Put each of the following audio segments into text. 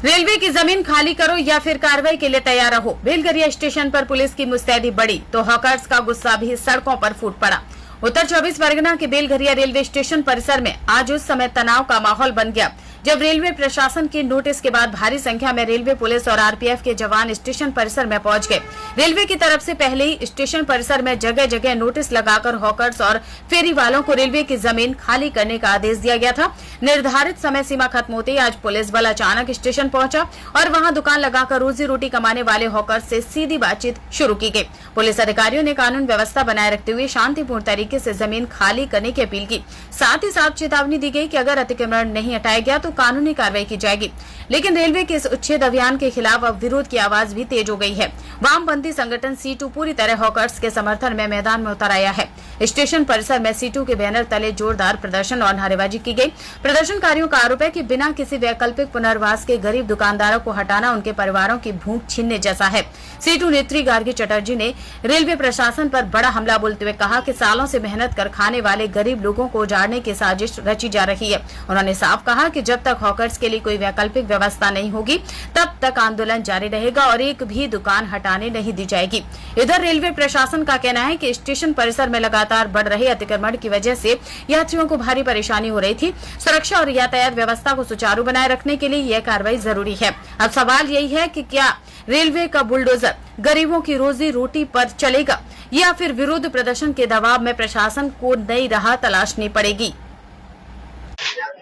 Railway की जमीन खाली करो या फिर कार्रवाई के लिए तैयार रहो। बेलगरिया स्टेशन पर पुलिस की मुस्तैदी बढ़ी तो हॉकर्स का गुस्सा भी सड़कों पर फूट पड़ा। उत्तर 24 परगना के बेलगरिया रेलवे स्टेशन परिसर में आज उस समय तनाव का माहौल बन गया जब रेलवे प्रशासन के नोटिस के बाद भारी संख्या में रेलवे पुलिस और आरपीएफ के जवान स्टेशन परिसर में पहुंच गए। रेलवे की तरफ से पहले ही स्टेशन परिसर में जगह जगह नोटिस लगाकर हॉकर्स और फेरी वालों को रेलवे की जमीन खाली करने का आदेश दिया गया था। निर्धारित समय सीमा खत्म होते ही आज पुलिस बल अचानक स्टेशन पहुंचा और वहां दुकान लगाकर रोजी रोटी कमाने वाले हॉकर्स से सीधी बातचीत शुरू की गई। पुलिस अधिकारियों ने कानून व्यवस्था बनाए रखते हुए शांतिपूर्ण तरीके से जमीन खाली करने की अपील की। साथ ही साथ चेतावनी दी गई कि अगर अतिक्रमण नहीं हटाया गया तो कानूनी कार्रवाई की जाएगी। लेकिन रेलवे के इस उच्छेद अभियान के खिलाफ अब विरोध की आवाज भी तेज हो गई है। वामपंथी संगठन सीटू पूरी तरह हॉकर्स के समर्थन में मैदान में उतर आया है। स्टेशन परिसर में सीटू के बैनर तले जोरदार प्रदर्शन और नारेबाजी की गई। प्रदर्शनकारियों का आरोप है कि बिना किसी वैकल्पिक पुनर्वास के गरीब दुकानदारों को हटाना उनके परिवारों की भूख छीनने जैसा है। सीटू नेत्री गार्गी चटर्जी ने रेलवे प्रशासन पर बड़ा हमला बोलते हुए कहा कि सालों से मेहनत कर खाने वाले गरीब लोगों को उजाड़ने की साजिश रची जा रही है। उन्होंने साफ कहा कि जब तक हॉकर्स के लिए कोई वैकल्पिक व्यवस्था नहीं होगी तब तक आंदोलन जारी रहेगा और एक भी दुकान हटाने नहीं दी जाएगी। इधर रेलवे प्रशासन का कहना है कि स्टेशन परिसर में लगातार बढ़ रहे अतिक्रमण की वजह से यात्रियों को भारी परेशानी हो रही थी। सुरक्षा और यातायात व्यवस्था को सुचारू बनाए रखने के लिए यह कार्रवाई जरूरी है। अब सवाल यही है कि क्या रेलवे का बुलडोजर गरीबों की रोजी रोटी पर चलेगा या फिर विरोध प्रदर्शन के दबाव में प्रशासन को नई राह तलाशनी पड़ेगी।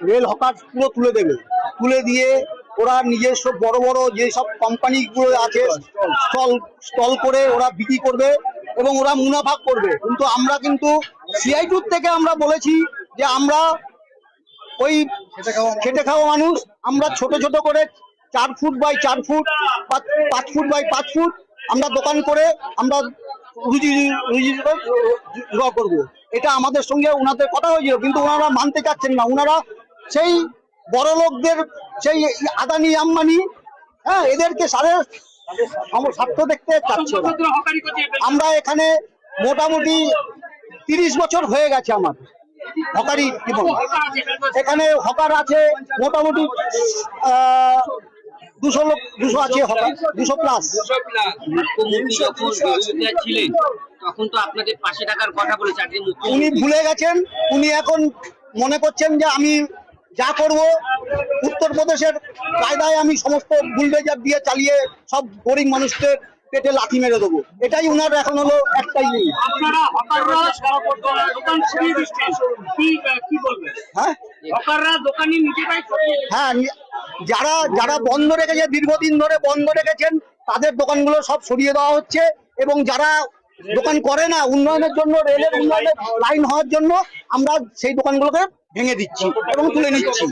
रेल हकार পুরো তুলে দেবে, তুলে দিয়ে ওরা নিজস্ব বড় বড় যে সব কোম্পানিগুলো আছে স্টল করে ওরা বিক্রি করবে এবং ওরা মুনাফা করবে। কিন্তু আমরা কিন্তু সিআইটু থেকে আমরা বলেছি যে আমরা ওই খেটে খাওয়া মানুষ, আমরা ছোট ছোট করে 4 foot by 4 foot 5 foot by 5 foot আমরা দোকান করে আমরা রুজি জোগাড় করবো। এটা আমাদের সঙ্গে ওনাদের কথা হয়েছিল, কিন্তু ওনারা মানতে চাচ্ছেন না। ওনারা সেই বড় লোকদের, সেই আদানি আম্বানি, এদেরকে স্বার্থ দেখতে চাচ্ছে। আমরা এখানে মোটামুটি 30 বছর হয়ে গেছে আমার হকারি জীবন। এখানে হকার আছে মোটামুটি 200 আছে, হকার 200 প্লাস। তখন তো আপনাদের পাশে টাকার কথা বলেছে, উনি ভুলে গেছেন। উনি এখন মনে করছেন যে আমি যা করব উত্তরপ্রদেশের কায়দায় আমি সমস্ত বুলডোজার দিয়ে চালিয়ে সব গরিব মানুষদের পেটে লাথি মেরে দেবো। এটাই উনার এখন হলো একটাই। হ্যাঁ, যারা বন্ধ রেখেছে, দীর্ঘদিন ধরে বন্ধ রেখেছেন, তাদের দোকানগুলো সব সরিয়ে দেওয়া হচ্ছে এবং যারা দোকান করে না, উন্নয়নের জন্য, রেলের উন্নয়নের লাইন হওয়ার জন্য আমরা সেই দোকানগুলোকে ভেঙে দিচ্ছি এবং তুলে নিচ্ছি।